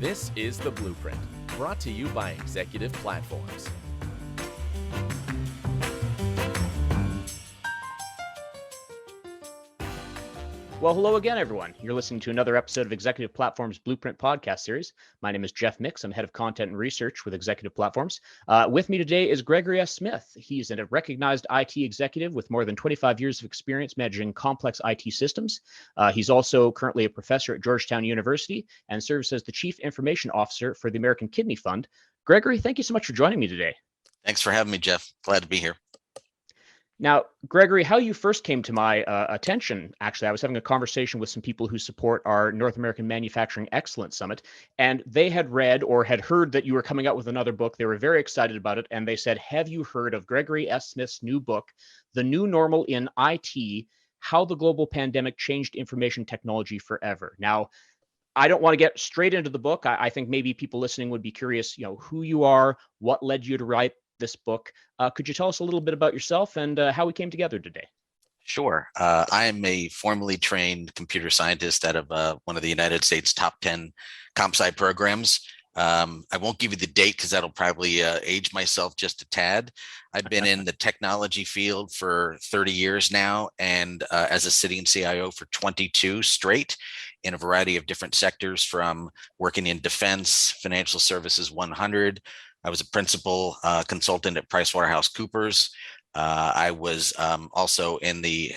This is The Blueprint, brought to you by Executive Platforms. Well, hello again, everyone. You're listening to another episode of Executive Platforms Blueprint podcast series. My name is Jeff Mix. I'm head of content and research with Executive Platforms. With me today is Gregory S. Smith. He's a recognized IT executive with more than 25 years of experience managing complex IT systems. He's also currently a professor at Georgetown University and serves as the Chief Information Officer for the American Kidney Fund. Gregory, thank you so much for joining me today. Thanks for having me, Jeff. Glad to be here. Now, Gregory, how you first came to my attention, actually, I was having a conversation with some people who support our North American Manufacturing Excellence Summit, and they had read or had heard that you were coming out with another book. They were very excited about it, and they said, have you heard of Gregory S. Smith's new book, The New Normal in IT, How the Global Pandemic Changed Information Technology Forever? Now, I don't want to get straight into the book. I think maybe people listening would be curious, who you are, what led you to write this book. Could you tell us a little bit about yourself and how we came together today? Sure. I am a formally trained computer scientist out of one of the United States top 10 comp sci programs. I won't give you the date because that'll probably age myself just a tad. I've been in the technology field for 30 years now, and as a sitting CIO for 22 straight in a variety of different sectors, from working in defense, financial services 100. I was a principal consultant at PricewaterhouseCoopers. I was also in the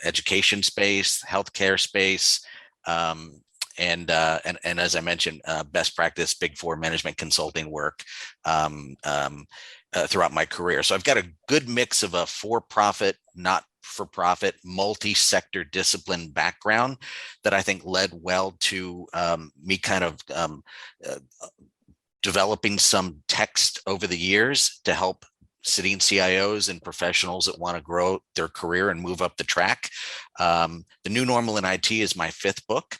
education space, healthcare space, and as I mentioned, best practice Big Four management consulting work throughout my career. So I've got a good mix of a for-profit, not-for-profit, multi-sector discipline background that I think led well to me kind of developing some text over the years to help sitting CIOs and professionals that want to grow their career and move up the track. The New Normal in IT is my fifth book.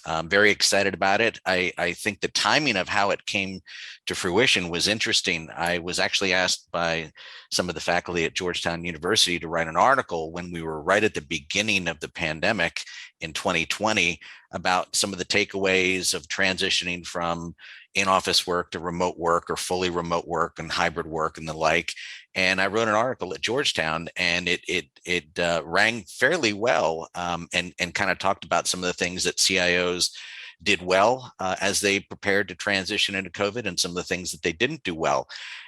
I'm very excited about it. I think the timing of how it came to fruition was interesting. I was actually asked by some of the faculty at Georgetown University to write an article when we were right at the beginning of the pandemic in 2020 about some of the takeaways of transitioning from in-office work to remote work or fully remote work and hybrid work and the like. And I wrote an article at Georgetown, and it rang fairly well, and kind of talked about some of the things that CIOs did well as they prepared to transition into COVID, and some of the things that they didn't do well.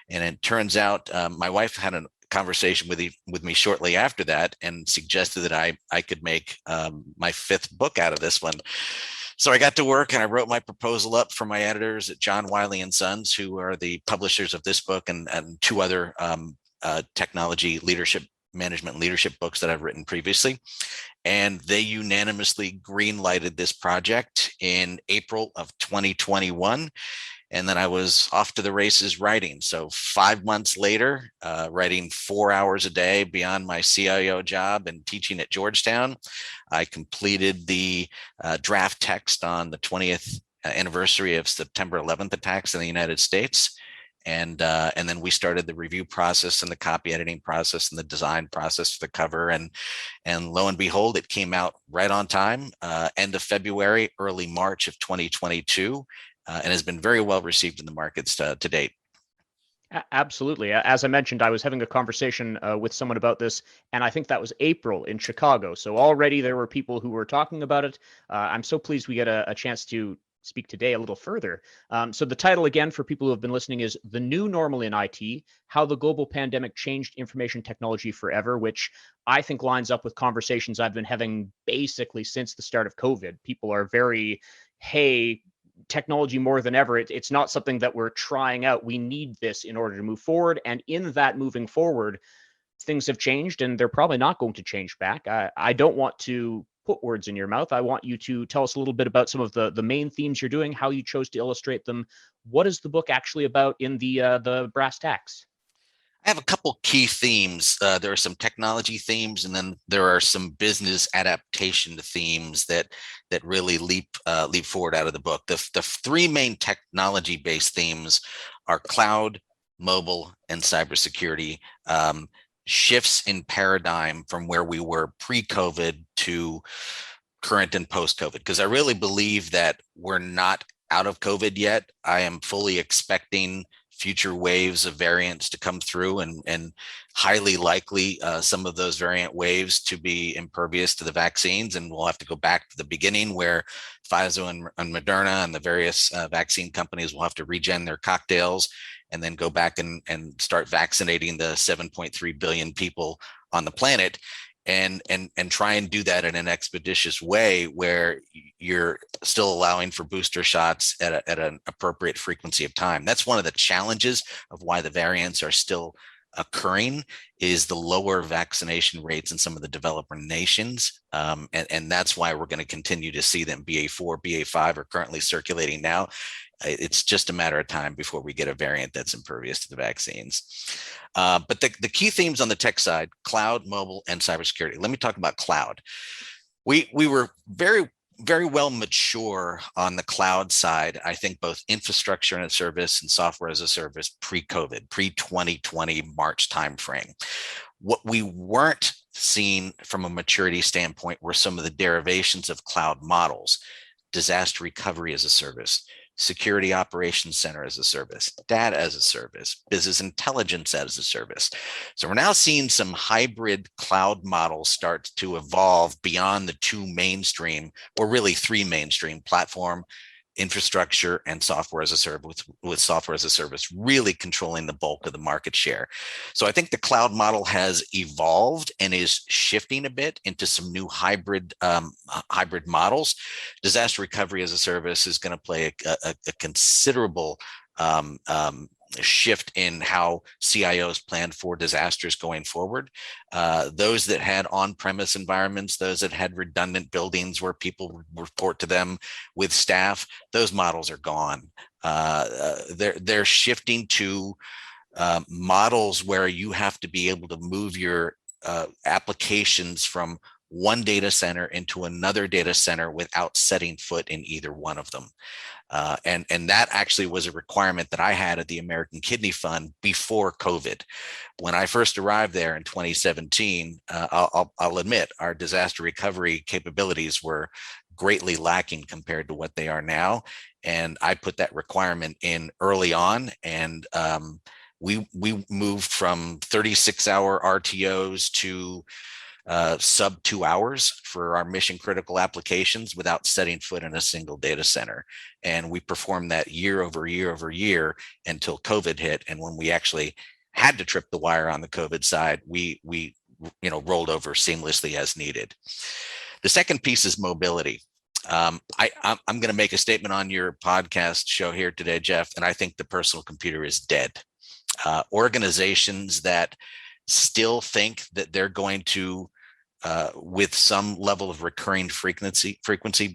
And it turns out my wife had a conversation with me shortly after that and suggested that I could make my fifth book out of this one. So I got to work and I wrote my proposal up for my editors at John Wiley & Sons, who are the publishers of this book and two other technology management leadership books that I've written previously. And they unanimously green-lighted this project in April of 2021. And then I was off to the races writing. So 5 months later, writing 4 hours a day beyond my CIO job and teaching at Georgetown, I completed the draft text on the 20th anniversary of September 11th attacks in the United States. And then we started the review process and the copy editing process and the design process for the cover. And lo and behold, it came out right on time, end of February, early March of 2022. And has been very well received in the markets to date. Absolutely. As I mentioned, I was having a conversation with someone about this, and I think that was April in Chicago. So already there were people who were talking about it. I'm so pleased we get a chance to speak today a little further. So the title, again, for people who have been listening, is The New Normal in IT, How the Global Pandemic Changed Information Technology Forever, which I think lines up with conversations I've been having basically since the start of COVID. People are very, hey, technology more than ever. It's not something that we're trying out. We need this in order to move forward. And in that moving forward, things have changed and they're probably not going to change back. I don't want to put words in your mouth. I want you to tell us a little bit about some of the main themes you're doing, how you chose to illustrate them. What is the book actually about in the brass tacks? I have a couple key themes. There are some technology themes, and then there are some business adaptation themes that really leap forward out of the book. The three main technology-based themes are cloud, mobile, and cybersecurity. Shifts in paradigm from where we were pre-COVID to current and post-COVID, because I really believe that we're not out of COVID yet. I am fully expecting future waves of variants to come through, and highly likely some of those variant waves to be impervious to the vaccines. And we'll have to go back to the beginning where Pfizer and Moderna and the various vaccine companies will have to regen their cocktails and then go back and start vaccinating the 7.3 billion people on the planet. And try and do that in an expeditious way where you're still allowing for booster shots at an appropriate frequency of time. That's one of the challenges of why the variants are still occurring, is the lower vaccination rates in some of the developer nations. And that's why we're going to continue to see them. BA4, BA5 are currently circulating now. It's just a matter of time before we get a variant that's impervious to the vaccines. But the key themes on the tech side: cloud, mobile, and cybersecurity. Let me talk about cloud. We were very well mature on the cloud side. I think both infrastructure as a service and software as a service pre-COVID, pre-2020 March timeframe. What we weren't seeing from a maturity standpoint were some of the derivations of cloud models: disaster recovery as a service, security operations center as a service, data as a service, business intelligence as a service. So we're now seeing some hybrid cloud models start to evolve beyond the two mainstream, or really three mainstream: platform, infrastructure, and software as a service, with software as a service really controlling the bulk of the market share. So I think the cloud model has evolved and is shifting a bit into some new hybrid models. Disaster recovery as a service is going to play a considerable shift in how CIOs plan for disasters going forward. Those that had on-premise environments, those that had redundant buildings where people report to them with staff, those models are gone. They're shifting to models where you have to be able to move your applications from one data center into another data center without setting foot in either one of them. And that actually was a requirement that I had at the American Kidney Fund before COVID. When I first arrived there in 2017, I'll admit our disaster recovery capabilities were greatly lacking compared to what they are now. And I put that requirement in early on, and we moved from 36-hour RTOs to sub 2 hours for our mission critical applications without setting foot in a single data center. And we performed that year over year over year until COVID hit. And when we actually had to trip the wire on the COVID side, we rolled over seamlessly as needed. The second piece is mobility. I'm going to make a statement on your podcast show here today, Jeff, and I think the personal computer is dead. Organizations that still think that they're going to, with some level of recurring frequency,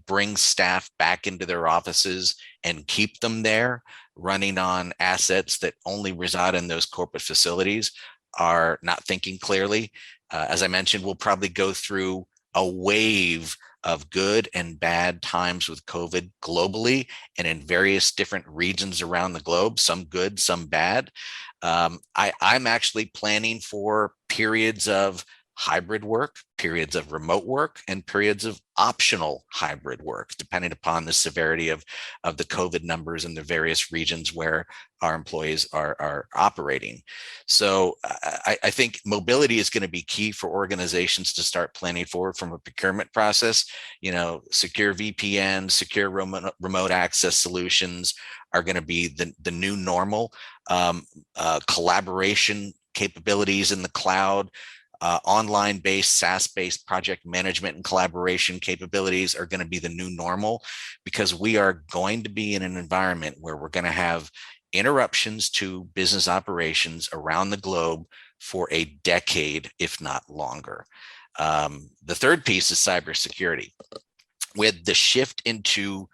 bring staff back into their offices and keep them there running on assets that only reside in those corporate facilities, are not thinking clearly. As I mentioned, we'll probably go through a wave of good and bad times with COVID globally and in various different regions around the globe, some good, some bad. I'm actually planning for periods of hybrid work, periods of remote work, and periods of optional hybrid work, depending upon the severity of the COVID numbers in the various regions where our employees are operating. So I think mobility is going to be key for organizations to start planning for from a procurement process. Secure VPN, secure remote access solutions are going to be the new normal. Collaboration capabilities in the cloud, online-based, SaaS-based project management and collaboration capabilities are going to be the new normal, because we are going to be in an environment where we're going to have interruptions to business operations around the globe for a decade, if not longer. The third piece is cybersecurity. With the shift into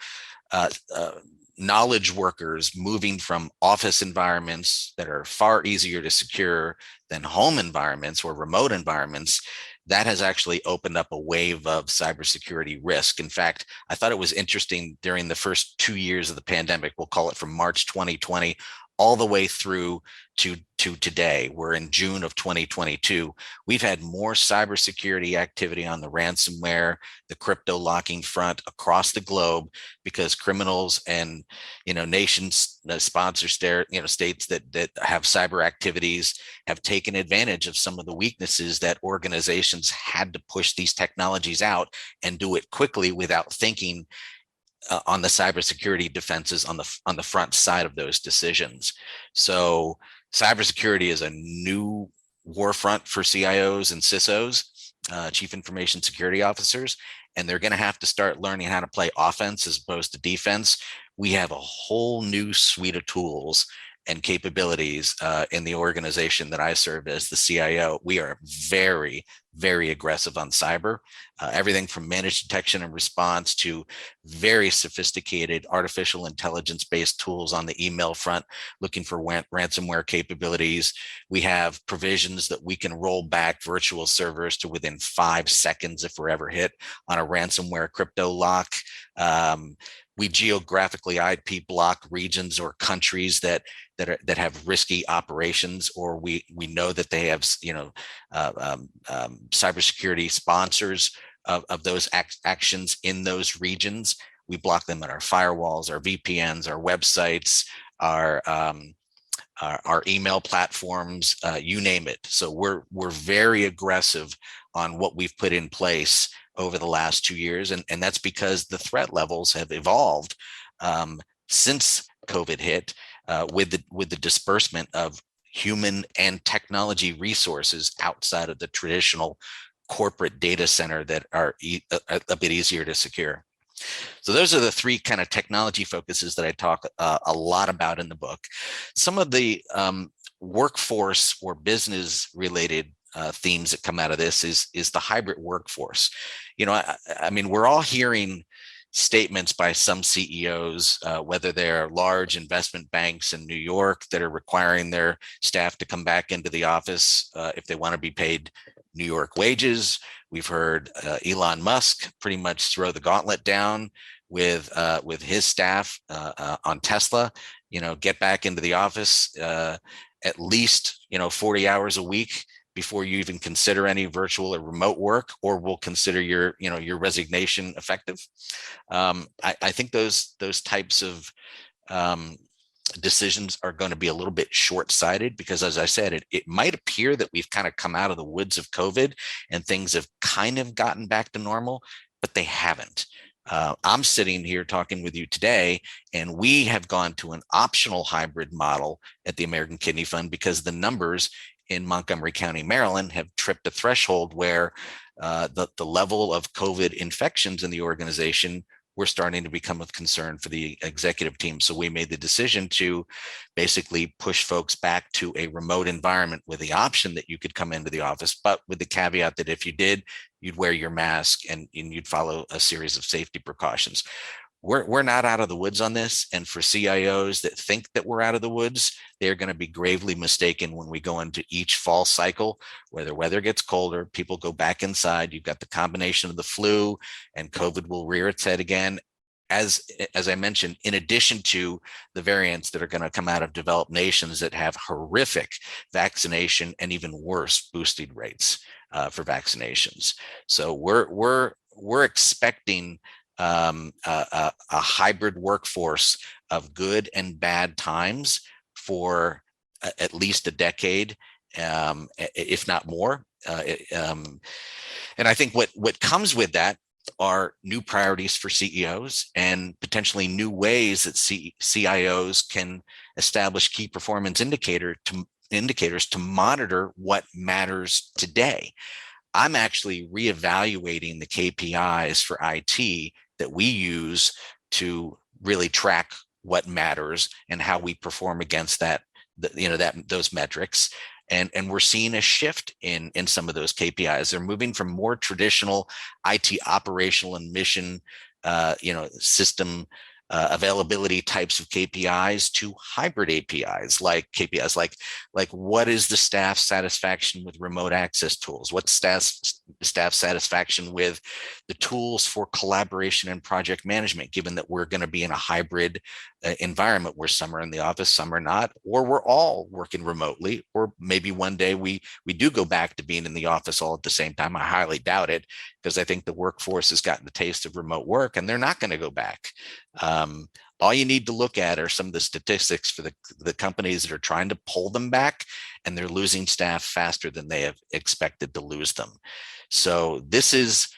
knowledge workers moving from office environments that are far easier to secure than home environments or remote environments, that has actually opened up a wave of cybersecurity risk. In fact, I thought it was interesting during the first 2 years of the pandemic, we'll call it from March 2020 all the way through to today. We're in June of 2022. We've had more cybersecurity activity on the ransomware, the crypto locking front across the globe, because criminals and nations, sponsor states that have cyber activities have taken advantage of some of the weaknesses that organizations had to push these technologies out and do it quickly without thinking on the cybersecurity defenses on the front side of those decisions. So cybersecurity is a new war front for CIOs and CISOs, chief information security officers, and they're going to have to start learning how to play offense as opposed to defense. We have a whole new suite of tools and capabilities in the organization that I serve as the CIO. We are very, very aggressive on cyber, everything from managed detection and response to very sophisticated artificial intelligence-based tools on the email front, looking for ransomware capabilities. We have provisions that we can roll back virtual servers to within 5 seconds if we're ever hit on a ransomware crypto lock. We geographically IP block regions or countries that have risky operations, or we know that they have cybersecurity sponsors of those actions in those regions. We block them at our firewalls, our VPNs, our websites, our email platforms, you name it. So we're very aggressive on what we've put in place over the last 2 years, and that's because the threat levels have evolved since COVID hit, with the disbursement of human and technology resources outside of the traditional corporate data center that are a bit easier to secure. So those are the 3 kind of technology focuses that I talk a lot about in the book. Some of the workforce or business related themes that come out of this is the hybrid workforce. I mean, we're all hearing statements by some CEOs, whether they're large investment banks in New York that are requiring their staff to come back into the office if they want to be paid New York wages. We've heard Elon Musk pretty much throw the gauntlet down with his staff on Tesla. Get back into the office at least 40 hours a week before you even consider any virtual or remote work, or we'll consider your resignation effective. I think those types of decisions are going to be a little bit short-sighted, because as I said, it might appear that we've kind of come out of the woods of COVID and things have kind of gotten back to normal, but they haven't. I'm sitting here talking with you today, and we have gone to an optional hybrid model at the American Kidney Fund because the numbers in Montgomery County, Maryland, have tripped a threshold where the level of COVID infections in the organization were starting to become of concern for the executive team. So we made the decision to basically push folks back to a remote environment with the option that you could come into the office, but with the caveat that if you did, you'd wear your mask and you'd follow a series of safety precautions. We're not out of the woods on this. And for CIOs that think that we're out of the woods, they're going to be gravely mistaken when we go into each fall cycle, where the weather gets colder, people go back inside. You've got the combination of the flu, and COVID will rear its head again. As I mentioned, in addition to the variants that are going to come out of developed nations that have horrific vaccination and even worse boosted rates for vaccinations. So we're expecting a hybrid workforce of good and bad times for at least a decade, if not more. And I think what comes with that are new priorities for CEOs and potentially new ways that CIOs can establish key performance indicators to monitor what matters today. I'm actually reevaluating the KPIs for IT that we use to really track what matters and how we perform against those metrics. And we're seeing a shift in some of those KPIs. They're moving from more traditional IT operational and mission, system availability types of KPIs to hybrid APIs, like KPIs like what is the staff satisfaction with remote access tools? What's staff satisfaction with the tools for collaboration and project management, given that we're going to be in a hybrid environment where some are in the office, some are not, or we're all working remotely, or maybe one day we do go back to being in the office all at the same time. I highly doubt it, because I think the workforce has gotten the taste of remote work and they're not going to go back. All you need to look at are some of the statistics for the companies that are trying to pull them back, and they're losing staff faster than they have expected to lose them. So this is,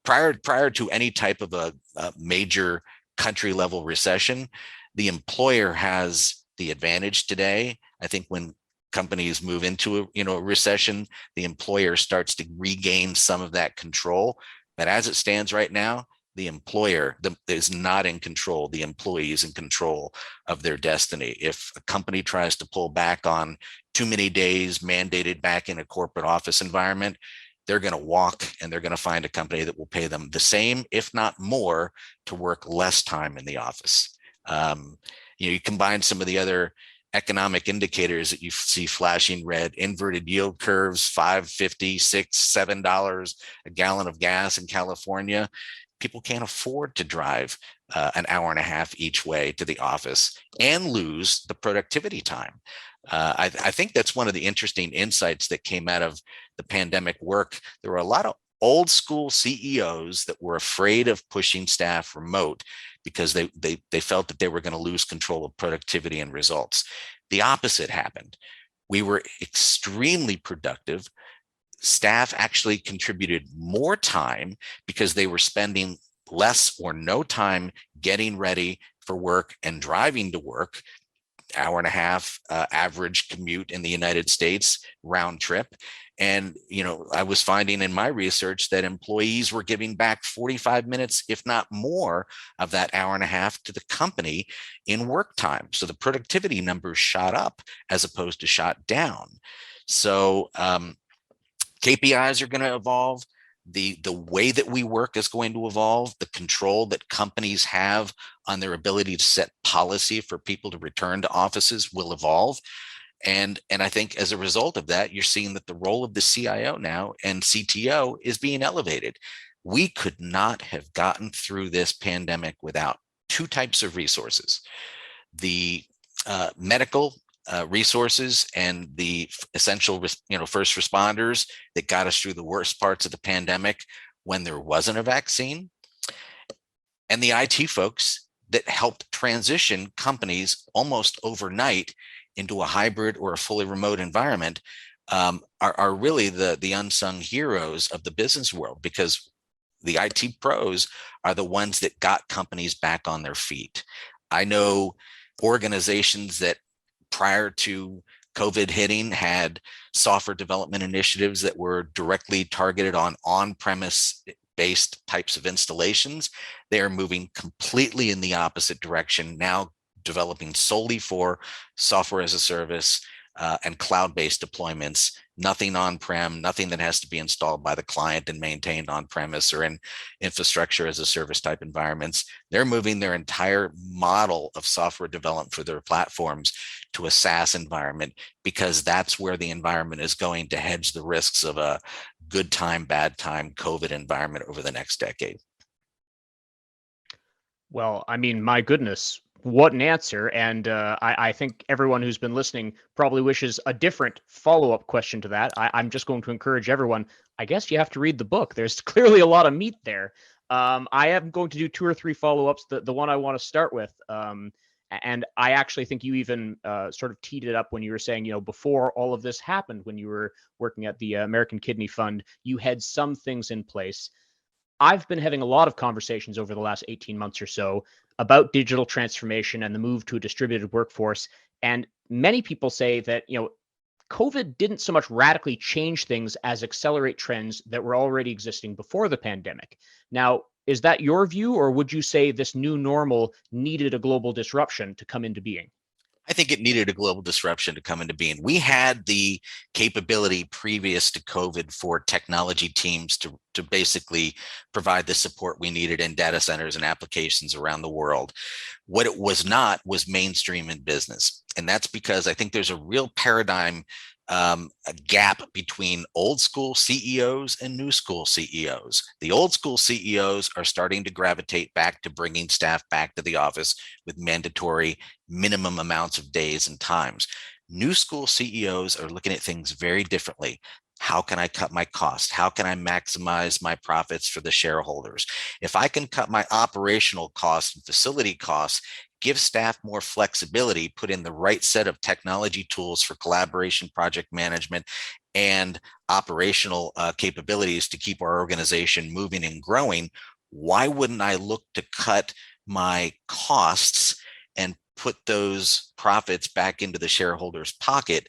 prior to any type of a major country level recession, the employer has the advantage today. I think when companies move into a recession, the employer starts to regain some of that control. But as it stands right now, the employer is not in control. The employee is in control of their destiny. If a company tries to pull back on too many days mandated back in a corporate office environment, they're going to walk and they're going to find a company that will pay them the same, if not more, to work less time in the office. You combine some of the other economic indicators that you see flashing red, inverted yield curves, $5.50, $6, $7 a gallon of gas in California. People can't afford to drive an hour and a half each way to the office and lose the productivity time. I think that's one of the interesting insights that came out of the pandemic work. There were a lot of old school CEOs that were afraid of pushing staff remote because they felt that they were going to lose control of productivity and results. The opposite happened. We were extremely productive. Staff actually contributed more time because they were spending less or no time getting ready for work and driving to work. Hour and a half average commute in the United States round trip. And, I was finding in my research that employees were giving back 45 minutes, if not more, of that hour and a half to the company in work time. So the productivity numbers shot up as opposed to shot down. So KPIs are going to evolve. The way that we work is going to evolve. The control that companies have on their ability to set policy for people to return to offices will evolve. And I think as a result of that, you're seeing that the role of the CIO now and CTO is being elevated. We could not have gotten through this pandemic without two types of resources: the medical resources and the essential, first responders that got us through the worst parts of the pandemic when there wasn't a vaccine, and the IT folks that helped transition companies almost overnight into a hybrid or a fully remote environment, are really the unsung heroes of the business world, because the IT pros are the ones that got companies back on their feet. I know organizations that prior to COVID hitting had software development initiatives that were directly targeted on-premise based types of installations. They are moving completely in the opposite direction now, developing solely for software as a service and cloud-based deployments, nothing on-prem, nothing that has to be installed by the client and maintained on-premise or in infrastructure as a service type environments. They're moving their entire model of software development for their platforms to a SaaS environment, because that's where the environment is going to hedge the risks of a good time, bad time COVID environment over the next decade. Well, I mean, my goodness, what an answer. And I think everyone who's been listening probably wishes a different follow-up question to that. I'm just going to encourage everyone, I guess you have to read the book. There's clearly a lot of meat there. I am going to do 2 or 3 follow-ups. The one I want to start with, and I actually think you even sort of teed it up when you were saying, before all of this happened, when you were working at the American Kidney Fund, you had some things in place. I've been having a lot of conversations over the last 18 months or so about digital transformation and the move to a distributed workforce. And many people say that, COVID didn't so much radically change things as accelerate trends that were already existing before the pandemic. Now, is that your view, or would you say this new normal needed a global disruption to come into being? I think it needed a global disruption to come into being. We had the capability previous to COVID for technology teams to basically provide the support we needed in data centers and applications around the world. What it was not was mainstream in business. And that's because I think there's a real paradigm a gap between old school CEOs and new school CEOs. The old school CEOs are starting to gravitate back to bringing staff back to the office with mandatory minimum amounts of days and times. New school CEOs are looking at things very differently. How can I cut my costs? How can I maximize my profits for the shareholders? If I can cut my operational costs and facility costs, give staff more flexibility, put in the right set of technology tools for collaboration, project management, and operational capabilities to keep our organization moving and growing, why wouldn't I look to cut my costs and put those profits back into the shareholders' pocket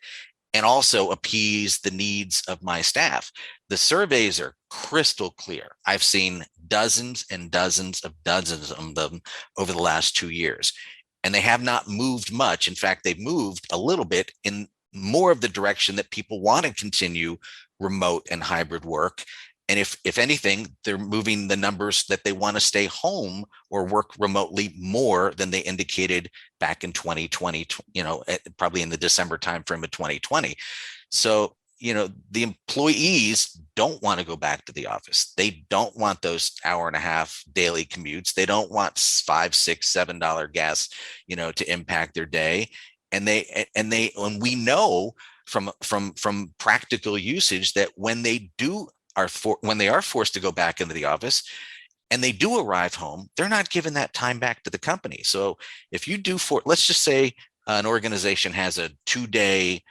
and also appease the needs of my staff? The surveys are crystal clear. I've seen dozens and dozens of them over the last 2 years, and they have not moved much. In fact, they've moved a little bit in more of the direction that people want to continue remote and hybrid work. And if anything, they're moving the numbers that they want to stay home or work remotely more than they indicated back in 2020, probably in the December timeframe of 2020. So, the employees don't want to go back to the office. They don't want those hour and a half daily commutes. They don't want $5, $6, $7 gas, to impact their day. And we know from practical usage that when they are forced to go back into the office and they do arrive home, they're not giving that time back to the company. So if you do let's just say an organization has a 2-day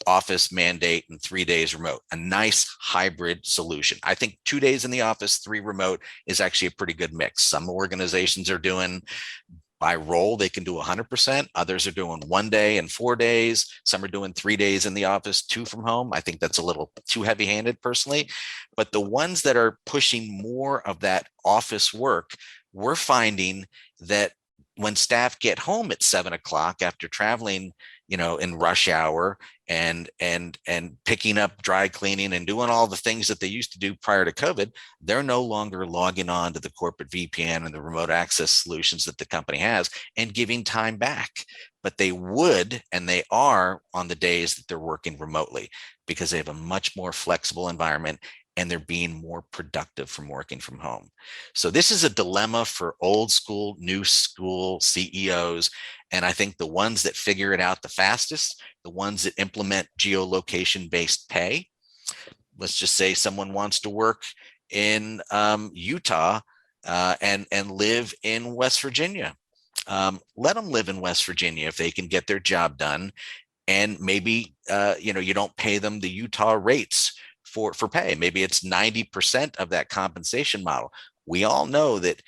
office mandate and 3 days remote, a nice hybrid solution. I think 2 days in the office, 3 remote is actually a pretty good mix. Some organizations are doing by role, they can do 100%. Others are doing 1 day and 4 days. Some are doing 3 days in the office, 2 from home. I think that's a little too heavy-handed personally. But the ones that are pushing more of that office work, we're finding that when staff get home at 7 o'clock after traveling, in rush hour and picking up dry cleaning and doing all the things that they used to do prior to COVID, they're no longer logging on to the corporate VPN and the remote access solutions that the company has and giving time back. But they would, and they are on the days that they're working remotely because they have a much more flexible environment and they're being more productive from working from home. So this is a dilemma for old school, new school CEOs. And I think the ones that figure it out the fastest, the ones that implement geolocation-based pay, let's just say someone wants to work in Utah and live in West Virginia. Let them live in West Virginia if they can get their job done. And maybe, you don't pay them the Utah rates for pay. Maybe it's 90% of that compensation model. We all know that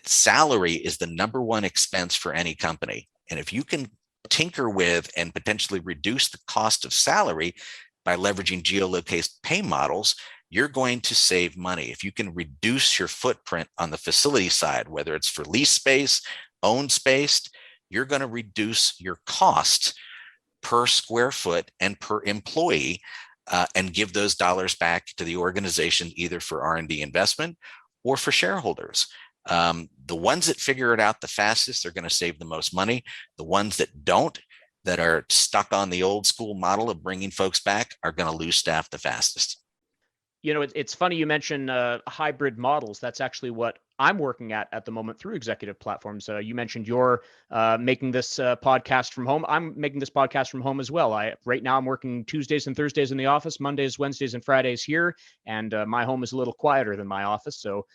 salary is the number one expense for any company. And if you can tinker with and potentially reduce the cost of salary by leveraging geolocated pay models, you're going to save money. If you can reduce your footprint on the facility side, whether it's for lease space, owned space, you're going to reduce your cost per square foot and per employee, and give those dollars back to the organization, either for R&D investment or for shareholders. The ones that figure it out the fastest are going to save the most money. The ones that don't, that are stuck on the old school model of bringing folks back, are going to lose staff the fastest. It's funny you mention hybrid models. That's actually what I'm working at the moment through executive platforms. You mentioned you're making this podcast from home. I'm making this podcast from home as well. Right now I'm working Tuesdays and Thursdays in the office, Mondays, Wednesdays, and Fridays here. And my home is a little quieter than my office. So,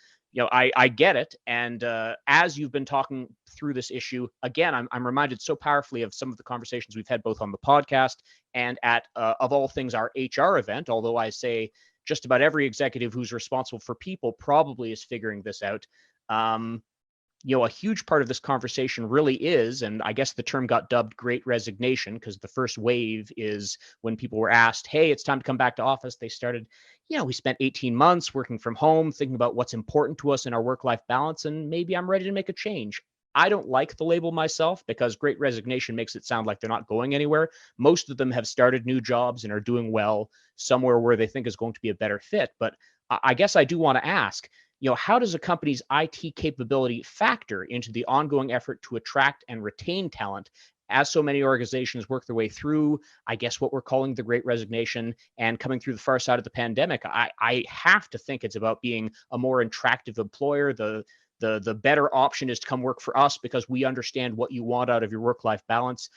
I get it. And as you've been talking through this issue, again, I'm reminded so powerfully of some of the conversations we've had both on the podcast and at, of all things, our HR event, although I say just about every executive who's responsible for people probably is figuring this out. A huge part of this conversation really is, and I guess the term got dubbed Great Resignation, because the first wave is when people were asked, hey, it's time to come back to office. They started, we spent 18 months working from home, thinking about what's important to us in our work-life balance, and maybe I'm ready to make a change. I don't like the label myself because Great Resignation makes it sound like they're not going anywhere. Most of them have started new jobs and are doing well somewhere where they think is going to be a better fit. But I guess I do want to ask, how does a company's IT capability factor into the ongoing effort to attract and retain talent as so many organizations work their way through, I guess, what we're calling the Great Resignation and coming through the far side of the pandemic, I have to think it's about being a more attractive employer. The better option is to come work for us because we understand what you want out of your work-life balance.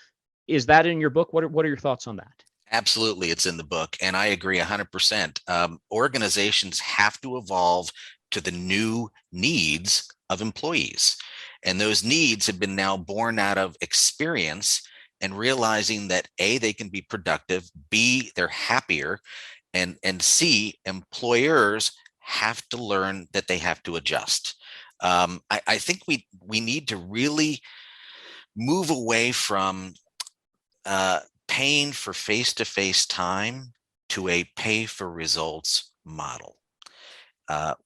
Is that in your book? What are your thoughts on that? Absolutely, it's in the book, and I agree 100%. Organizations have to evolve to the new needs of employees, and those needs have been now born out of experience and realizing that A, they can be productive, B, they're happier, and C, employers have to learn that they have to adjust. I think we need to really move away from paying for face-to-face time to a pay for results model.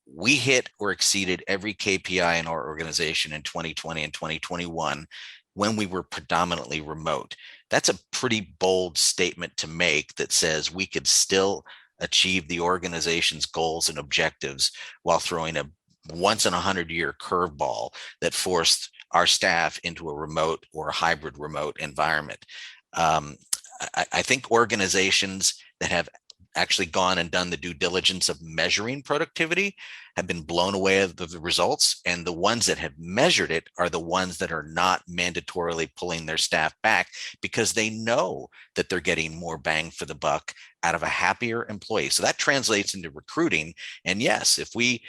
We hit or exceeded every KPI in our organization in 2020 and 2021 when we were predominantly remote. That's a pretty bold statement to make that says we could still achieve the organization's goals and objectives while throwing a once in 100-year curveball that forced our staff into a remote or a hybrid remote environment. I think organizations that have actually gone and done the due diligence of measuring productivity have been blown away of the results, and the ones that have measured it are the ones that are not mandatorily pulling their staff back because they know that they're getting more bang for the buck out of a happier employee. So that translates into recruiting. And yes, if we,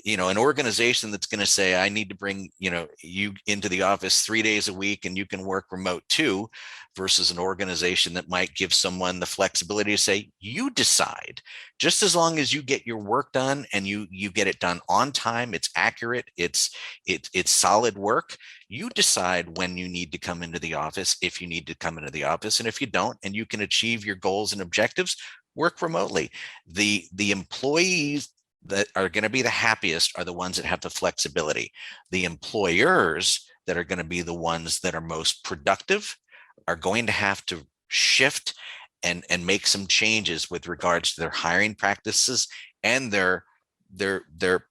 an organization that's going to say, I need to bring, you into the office 3 days a week and you can work remote too, versus an organization that might give someone the flexibility to say, you decide, just as long as you get your work done and you get it done on time, it's accurate, it's solid work. You decide when you need to come into the office, if you need to come into the office, and if you don't, and you can achieve your goals and objectives, work remotely. The employees that are going to be the happiest are the ones that have the flexibility. The employers that are going to be the ones that are most productive are going to have to shift and make some changes with regards to their hiring practices and their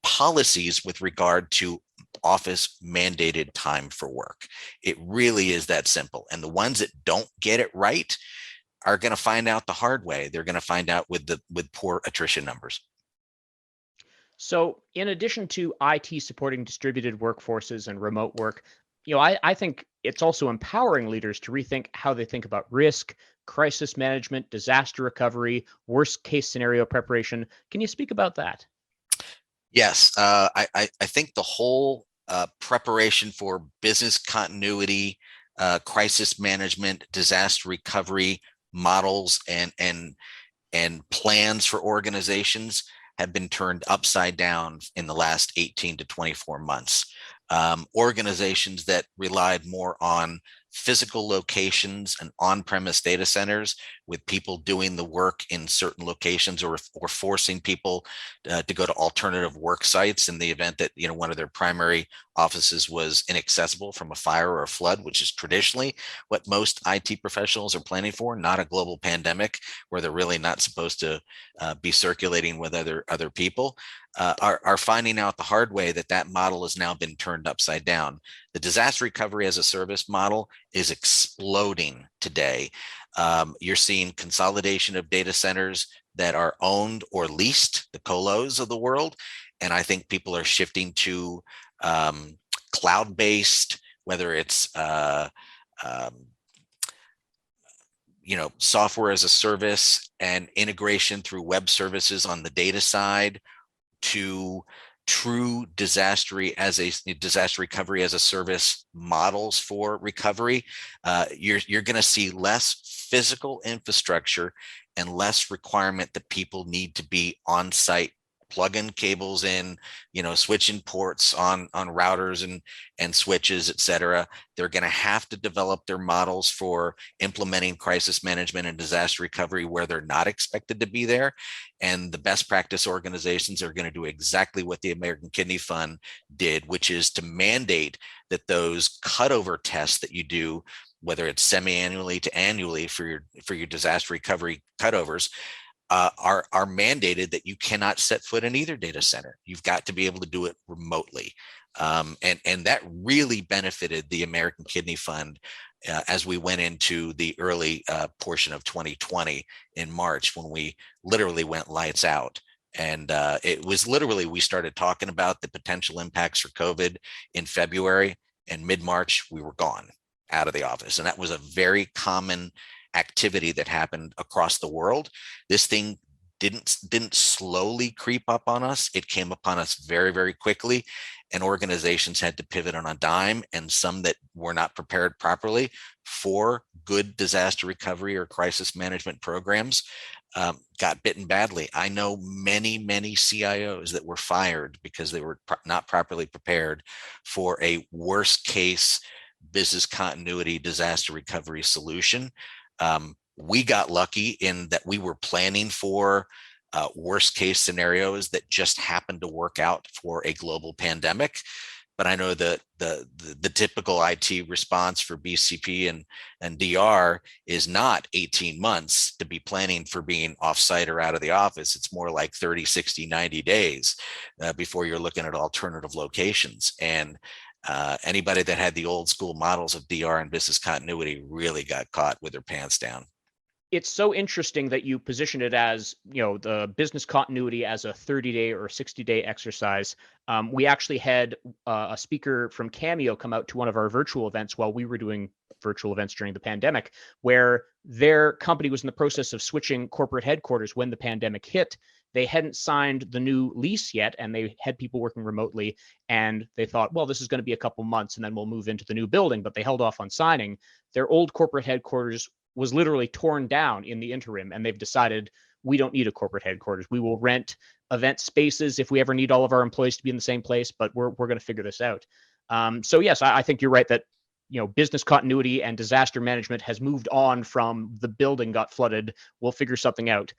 policies with regard to office mandated time for work. It really is that simple. And the ones that don't get it right are going to find out the hard way. They're going to find out with poor attrition numbers. So in addition to IT supporting distributed workforces and remote work, I think it's also empowering leaders to rethink how they think about risk, crisis management, disaster recovery, worst case scenario preparation. Can you speak about that? Yes, I think the whole preparation for business continuity, crisis management, disaster recovery models, and plans for organizations have been turned upside down in the last 18 to 24 months. Organizations that relied more on physical locations and on-premise data centers with people doing the work in certain locations or forcing people to go to alternative work sites in the event that one of their primary offices was inaccessible from a fire or a flood, which is traditionally what most IT professionals are planning for, not a global pandemic where they're really not supposed to be circulating with other people. Are finding out the hard way that model has now been turned upside down. The disaster recovery as a service model is exploding today. You're seeing consolidation of data centers that are owned or leased, the colos of the world. And I think people are shifting to cloud-based, whether it's software as a service and integration through web services on the data side, to true disaster recovery as a service models for recovery. You're going to see less physical infrastructure and less requirement that people need to be on site, plug-in cables in, switching ports on routers and switches, et cetera. They're going to have to develop their models for implementing crisis management and disaster recovery where they're not expected to be there. And the best practice organizations are going to do exactly what the American Kidney Fund did, which is to mandate that those cutover tests that you do, whether it's semi-annually to annually for your disaster recovery cutovers, are mandated that you cannot set foot in either data center. You've got to be able to do it remotely. And that really benefited the American Kidney Fund as we went into the early portion of 2020 in March, when we literally went lights out. And it was literally, we started talking about the potential impacts for COVID in February, and mid-March, we were gone out of the office. And that was a very common activity that happened across the world. This thing didn't slowly creep up on us. It came upon us very, very quickly, and organizations had to pivot on a dime, and some that were not prepared properly for good disaster recovery or crisis management programs got bitten badly. I know many CIOs that were fired because they were not properly prepared for a worst case business continuity disaster recovery solution. We got lucky in that we were planning for worst case scenarios that just happened to work out for a global pandemic. But I know that the typical IT response for BCP and DR is not 18 months to be planning for being offsite or out of the office. It's more like 30, 60, 90 days before you're looking at alternative locations. And anybody that had the old school models of DR and business continuity really got caught with their pants down. It's so interesting that you position it as, the business continuity as a 30-day or 60-day exercise. We actually had a speaker from Cameo come out to one of our virtual events while we were doing virtual events during the pandemic, where their company was in the process of switching corporate headquarters when the pandemic hit. They hadn't signed the new lease yet, and they had people working remotely, and they thought, well, this is going to be a couple months and then we'll move into the new building, but they held off on signing. Their old corporate headquarters was literally torn down in the interim, and they've decided we don't need a corporate headquarters. We will rent event spaces if we ever need all of our employees to be in the same place, but we're going to figure this out. So yes, I think you're right that business continuity and disaster management has moved on from the building got flooded, we'll figure something out,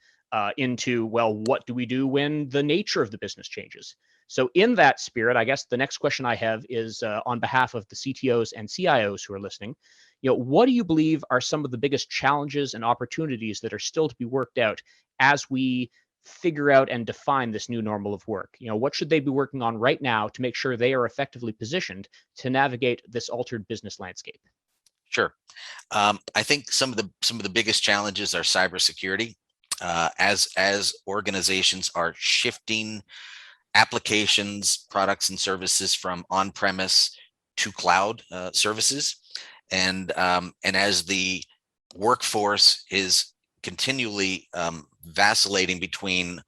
into, well, what do we do when the nature of the business changes? So in that spirit, I guess the next question I have is on behalf of the CTOs and CIOs who are listening. What do you believe are some of the biggest challenges and opportunities that are still to be worked out as we figure out and define this new normal of work? What should they be working on right now to make sure they are effectively positioned to navigate this altered business landscape? Sure. I think some of the biggest challenges are cybersecurity. As organizations are shifting applications, products, and services from on-premise to cloud services, and as the workforce is continually vacillating between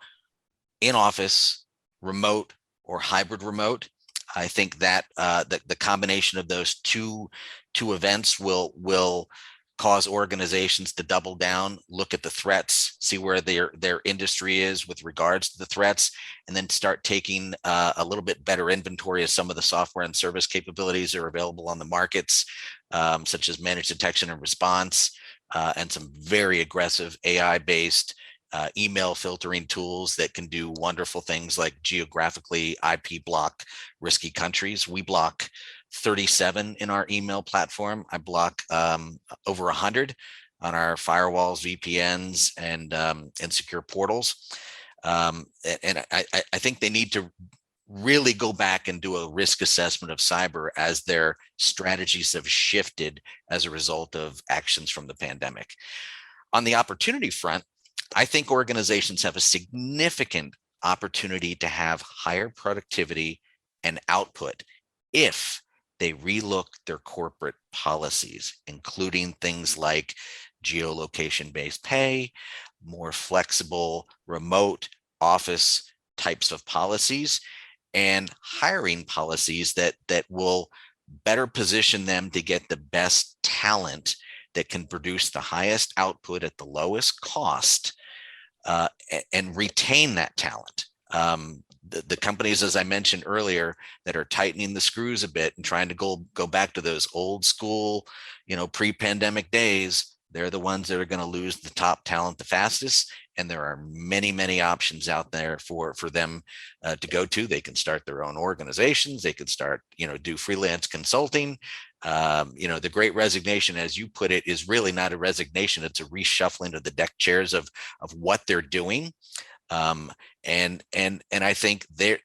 in-office, remote, or hybrid remote, I think that the combination of those two events will cause organizations to double down, look at the threats, see where their industry is with regards to the threats, and then start taking a little bit better inventory of some of the software and service capabilities that are available on the markets, such as managed detection and response, and some very aggressive AI-based email filtering tools that can do wonderful things like geographically IP block risky countries. We block 37 in our email platform. I block over 100 on our firewalls, VPNs, and secure portals. And I think they need to really go back and do a risk assessment of cyber as their strategies have shifted as a result of actions from the pandemic. On the opportunity front, I think organizations have a significant opportunity to have higher productivity and output if they relook their corporate policies, including things like geolocation-based pay, more flexible remote office types of policies, and hiring policies that will better position them to get the best talent that can produce the highest output at the lowest cost, and retain that talent. The companies, as I mentioned earlier, that are tightening the screws a bit and trying to go back to those old school, pre-pandemic days, they're the ones that are going to lose the top talent the fastest. And there are many options out there for them to go to. They can start their own organizations. They could start, do freelance consulting. The Great Resignation, as you put it, is really not a resignation. It's a reshuffling of the deck chairs of what they're doing. And I think the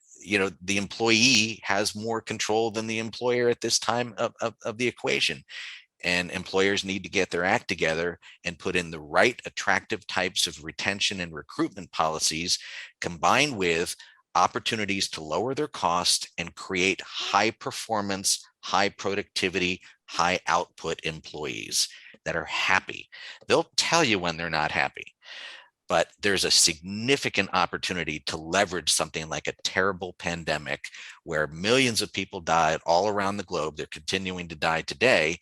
employee has more control than the employer at this time of the equation. and employers need to get their act together and put in the right attractive types of retention and recruitment policies, combined with opportunities to lower their cost and create high performance, high productivity, high output employees that are happy. They'll tell you when they're not happy, but there's a significant opportunity to leverage something like a terrible pandemic where millions of people died all around the globe. They're continuing to die today.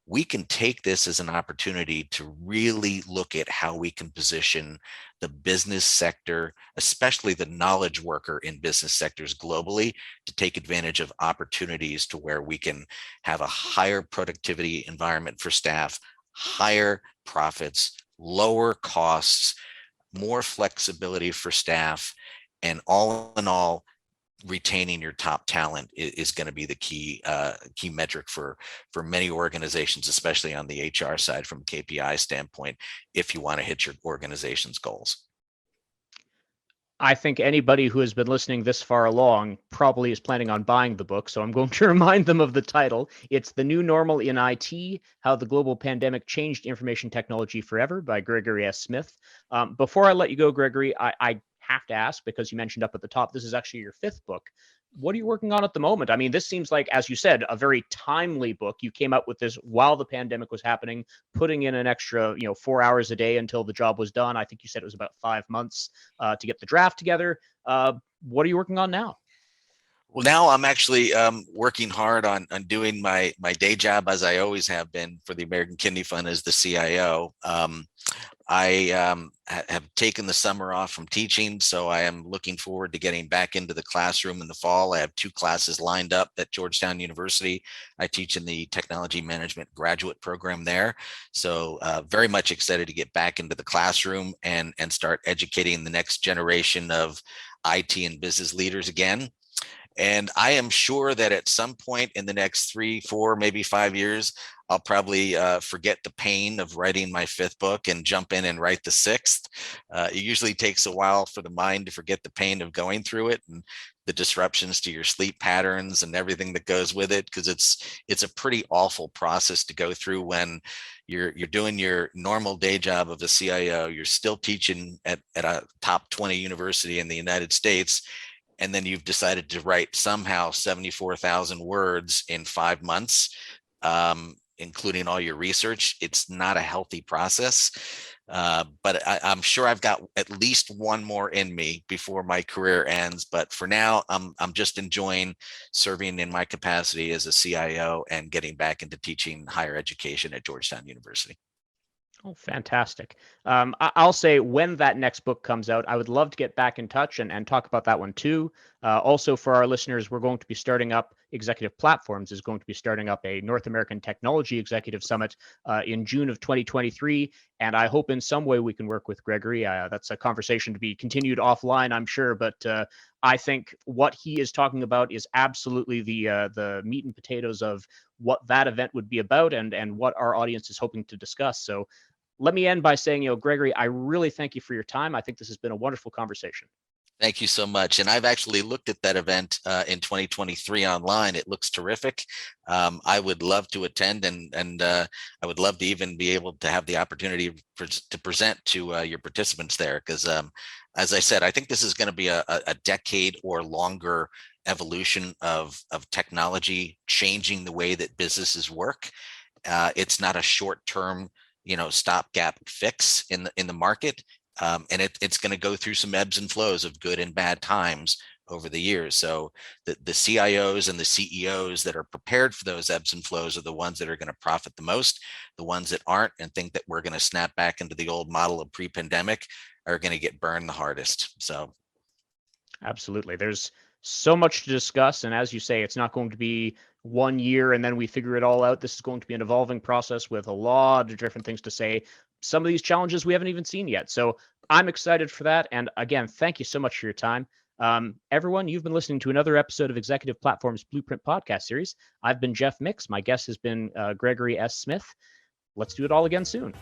We can take this as an opportunity to really look at how we can position the business sector, especially the knowledge worker in business sectors globally, to take advantage of opportunities to where we can have a higher productivity environment for staff, higher profits, lower costs, more flexibility for staff, and all in all, retaining your top talent is going to be the key metric for many organizations, especially on the HR side from a KPI standpoint, if you want to hit your organization's goals. I think anybody who has been listening this far along probably is planning on buying the book, so I'm going to remind them of the title. It's The New Normal in IT, How the Global Pandemic Changed Information Technology Forever by Gregory S. Smith. Before I let you go, Gregory, I have to ask, because you mentioned up at the top, this is actually your 5th book. What are you working on at the moment? I mean, this seems like, as you said, a very timely book. You came out with this while the pandemic was happening, putting in an extra, 4 hours a day until the job was done. I think you said it was about 5 months to get the draft together. What are you working on now? Well, now I'm actually working hard on doing my day job, as I always have been for the American Kidney Fund as the CIO. I have taken the summer off from teaching, so I am looking forward to getting back into the classroom in the fall. I have 2 classes lined up at Georgetown University. I teach in the technology management graduate program there. So very much excited to get back into the classroom and start educating the next generation of IT and business leaders again. And I am sure that at some point in the next 3, 4, maybe 5 years, I'll probably forget the pain of writing my 5th book and jump in and write the 6th. It usually takes a while for the mind to forget the pain of going through it and the disruptions to your sleep patterns and everything that goes with it, because it's a pretty awful process to go through when you're doing your normal day job of a CIO. You're still teaching at a top 20 university in the United States, and then you've decided to write somehow 74,000 words in 5 months, including all your research. It's not a healthy process, but I'm sure I've got at least one more in me before my career ends. But for now, I'm just enjoying serving in my capacity as a CIO and getting back into teaching higher education at Georgetown University. Oh, fantastic. I'll say when that next book comes out, I would love to get back in touch and talk about that one too. Also, for our listeners, we're going to be starting up, Executive Platforms is going to be starting up a North American Technology Executive Summit in June of 2023. And I hope in some way we can work with Gregory. That's a conversation to be continued offline, I'm sure. But I think what he is talking about is absolutely the meat and potatoes of what that event would be about and what our audience is hoping to discuss. So let me end by saying, Gregory, I really thank you for your time. I think this has been a wonderful conversation. Thank you so much. And I've actually looked at that event in 2023 online. It looks terrific. I would love to attend, and I would love to even be able to have the opportunity to present to your participants there. Because as I said, I think this is going to be a decade or longer evolution of technology changing the way that businesses work. It's not a short-term, stopgap fix in the market. And it's going to go through some ebbs and flows of good and bad times over the years. So the CIOs and the CEOs that are prepared for those ebbs and flows are the ones that are going to profit the most. The ones that aren't and think that we're going to snap back into the old model of pre-pandemic are going to get burned the hardest. So absolutely. There's so much to discuss. And as you say, it's not going to be 1 year and then we figure it all out. This is going to be an evolving process with a lot of different things to say. Some of these challenges we haven't even seen yet. So I'm excited for that. And again, thank you so much for your time. Everyone, you've been listening to another episode of Executive Platforms Blueprint Podcast Series. I've been Jeff Mix. My guest has been Gregory S. Smith. Let's do it all again soon.